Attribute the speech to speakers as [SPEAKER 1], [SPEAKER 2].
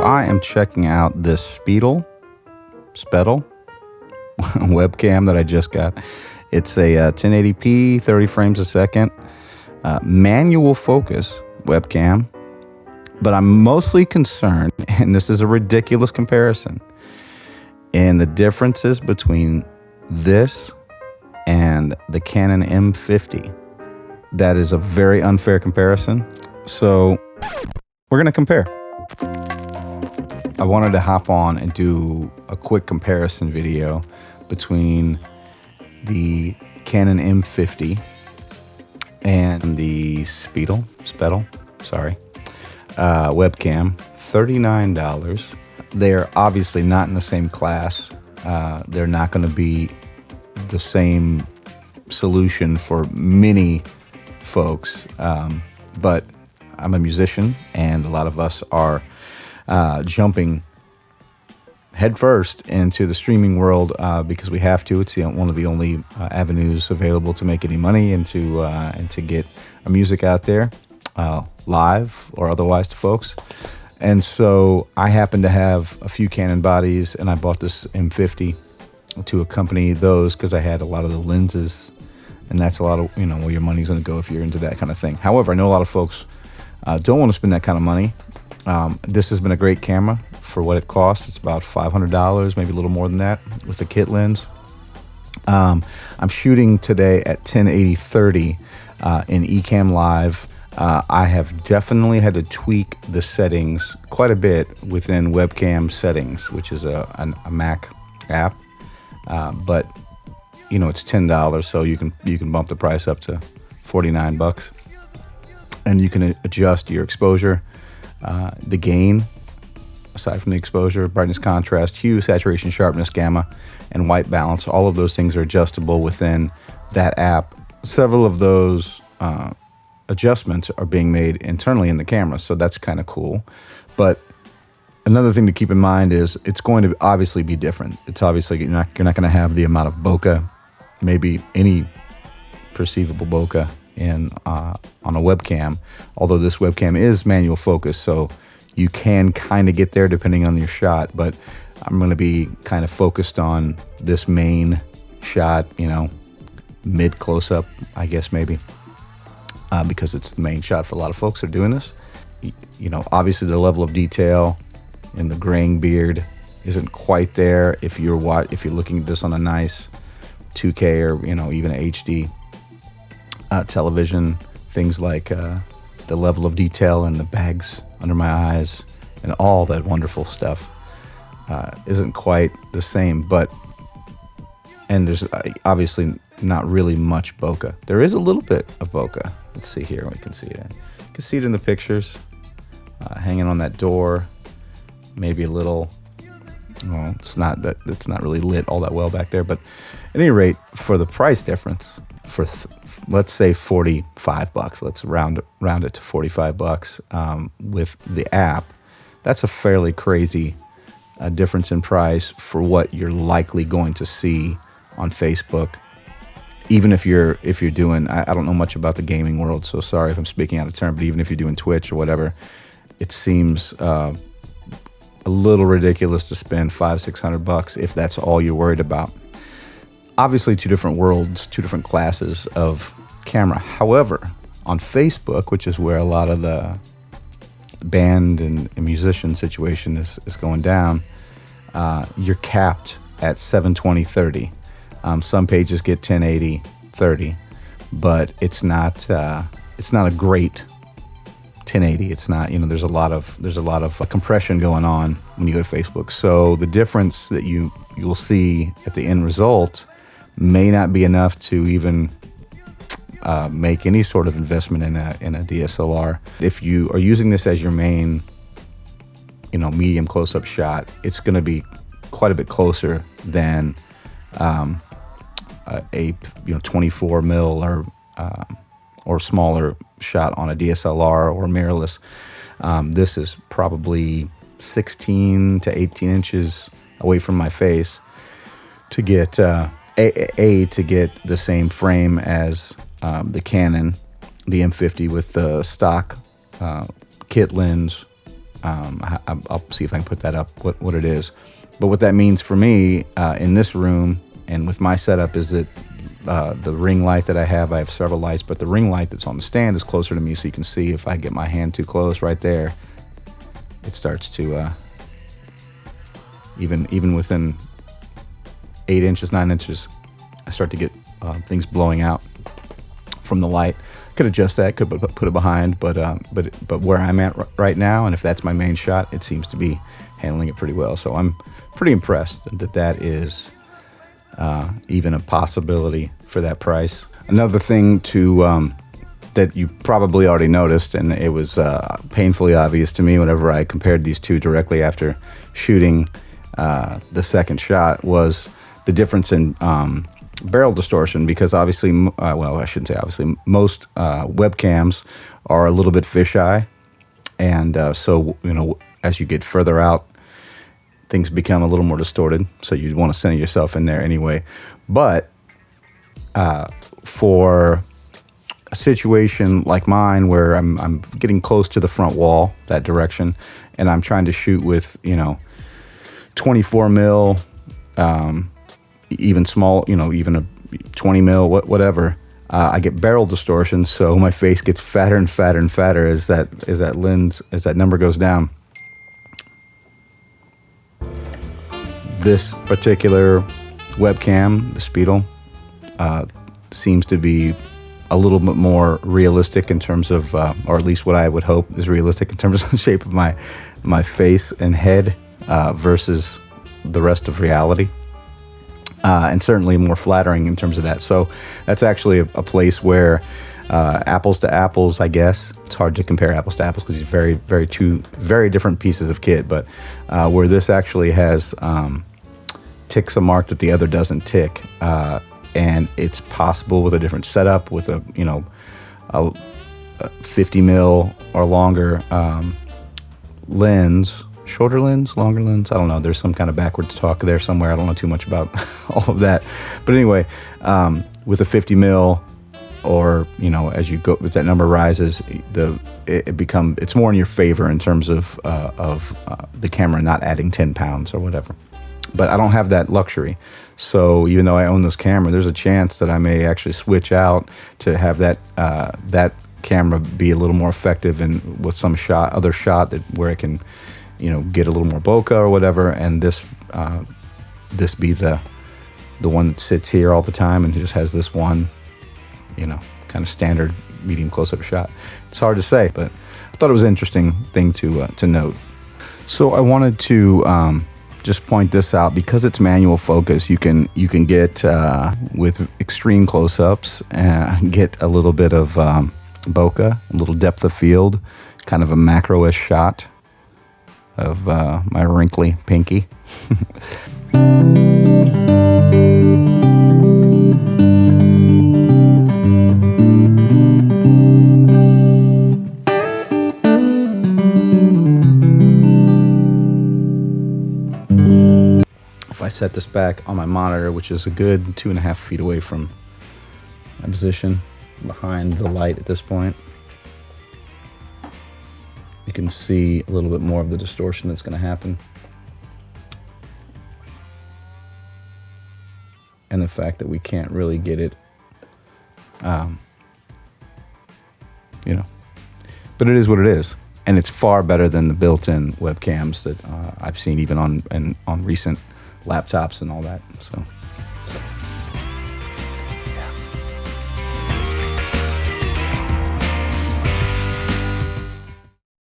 [SPEAKER 1] I am checking out this Spedal webcam that I just got. It's a 1080p, 30 frames a second, manual focus webcam. But I'm mostly concerned, and this is a ridiculous comparison, in the differences between this and the Canon M50. That is a very unfair comparison. So we're going to compare. I wanted to hop on and do a quick comparison video between the Canon M50 and the Spedal, webcam, $39. They're obviously not in the same class. They're not going to be the same solution for many folks. But I'm a musician, and a lot of us are jumping headfirst into the streaming world because we have to. It's one of the only avenues available to make any money and to get our music out there, live or otherwise, to folks. And so I happen to have a few Canon bodies, and I bought this M50 to accompany those because I had a lot of the lenses, and that's a lot of where your money's going to go if you're into that kind of thing. However, I know a lot of folks don't want to spend that kind of money. This has been a great camera for what it costs. It's about $500, maybe a little more than that, with the kit lens. I'm shooting today at 1080-30 in Ecamm Live. I have definitely had to tweak the settings quite a bit within webcam settings, which is a Mac app. But it's $10, so you can bump the price up to $49, and you can adjust your exposure, the gain, aside from the exposure, brightness, contrast, hue, saturation, sharpness, gamma, and white balance. All of those things are adjustable within that app. Several of those adjustments are being made internally in the camera, so that's kind of cool. But another thing to keep in mind is it's going to obviously be different. It's obviously you're not going to have the amount of bokeh, maybe any perceivable bokeh on a webcam, although this webcam is manual focus, so you can kind of get there depending on your shot. But I'm going to be kind of focused on this main shot, mid close-up, I guess, maybe, because it's the main shot for a lot of folks that are doing this. Obviously the level of detail in the graying beard isn't quite there if you're looking at this on a nice 2K or even a HD television. Things like the level of detail in the bags under my eyes and all that wonderful stuff isn't quite the same. And there's obviously not really much bokeh. There is a little bit of bokeh. Let's see here. We can see it. You can see it in the pictures, hanging on that door. Maybe a little. Well, it's not really lit all that well back there. But at any rate, for the price difference, for let's say $45, let's round it to $45 with the app, that's a fairly crazy difference in price for what you're likely going to see on Facebook. Even if you're doing, I don't know much about the gaming world, so sorry if I'm speaking out of turn, but even if you're doing Twitch or whatever, it seems a little ridiculous to spend $500-600 if that's all you're worried about. Obviously, two different worlds, two different classes of camera. However, on Facebook, which is where a lot of the band and musician situation is going down, you're capped at 720-30. Some pages get 1080-30, but it's not a great 1080. It's not, there's a lot of compression going on when you go to Facebook. So the difference that you'll see at the end result may not be enough to even make any sort of investment in a DSLR. If you are using this as your main, medium close-up shot, it's going to be quite a bit closer than a 24 mil or smaller shot on a DSLR or mirrorless. This is probably 16 to 18 inches away from my face to get to get the same frame as the Canon, the M50 with the stock kit lens, I'll see if I can put that up, what it is. But what that means for me in this room and with my setup is that the ring light that I have several lights, but the ring light that's on the stand is closer to me, so you can see if I get my hand too close right there, it starts to, even within 8 inches, 9 inches, I start to get things blowing out from the light. Could adjust that, could put it behind, but where I'm at right now, and if that's my main shot, it seems to be handling it pretty well. So I'm pretty impressed that is even a possibility for that price. Another thing that you probably already noticed, and it was painfully obvious to me whenever I compared these two directly after shooting the second shot, was the difference in barrel distortion, because obviously, well, I shouldn't say obviously, most webcams are a little bit fisheye, and so, you know, as you get further out, things become a little more distorted, so you'd want to center yourself in there anyway. But for a situation like mine where I'm getting close to the front wall, that direction, and I'm trying to shoot with, you know, 24 mil, even small, you know, even a 20 mil, whatever, I get barrel distortion, so my face gets fatter and fatter and fatter as that number goes down. This particular webcam, the Spedal, seems to be a little bit more realistic in terms of, or at least what I would hope is realistic in terms of the shape of my face and head versus the rest of reality. And certainly more flattering in terms of that. So that's actually a place where apples to apples, I guess. It's hard to compare apples to apples because it's two very different pieces of kit. But where this actually has ticks a mark that the other doesn't tick, and it's possible with a different setup, with a 50 mil or longer lens. Shorter lens, longer lens, I don't know. There's some kind of backwards talk there somewhere. I don't know too much about all of that. But anyway, with a 50 mil, or, you know, as you go, as that number rises, it's more in your favor in terms of the camera not adding 10 pounds or whatever. But I don't have that luxury. So even though I own this camera, there's a chance that I may actually switch out to have that camera be a little more effective and with some other shot where it can, you know, get a little more bokeh or whatever, and this be the one that sits here all the time and just has this one, you know, kind of standard medium close-up shot. It's hard to say, but I thought it was an interesting thing to note. So I wanted to just point this out, because it's manual focus. You can get with extreme close-ups and get a little bit of bokeh, a little depth of field, kind of a macro-ish shot of my wrinkly pinky. If I set this back on my monitor, which is a good 2.5 feet away from my position, behind the light at this point, you can see a little bit more of the distortion that's going to happen. And the fact that we can't really get it, you know, but it is what it is. And it's far better than the built-in webcams that I've seen even on recent laptops and all that. So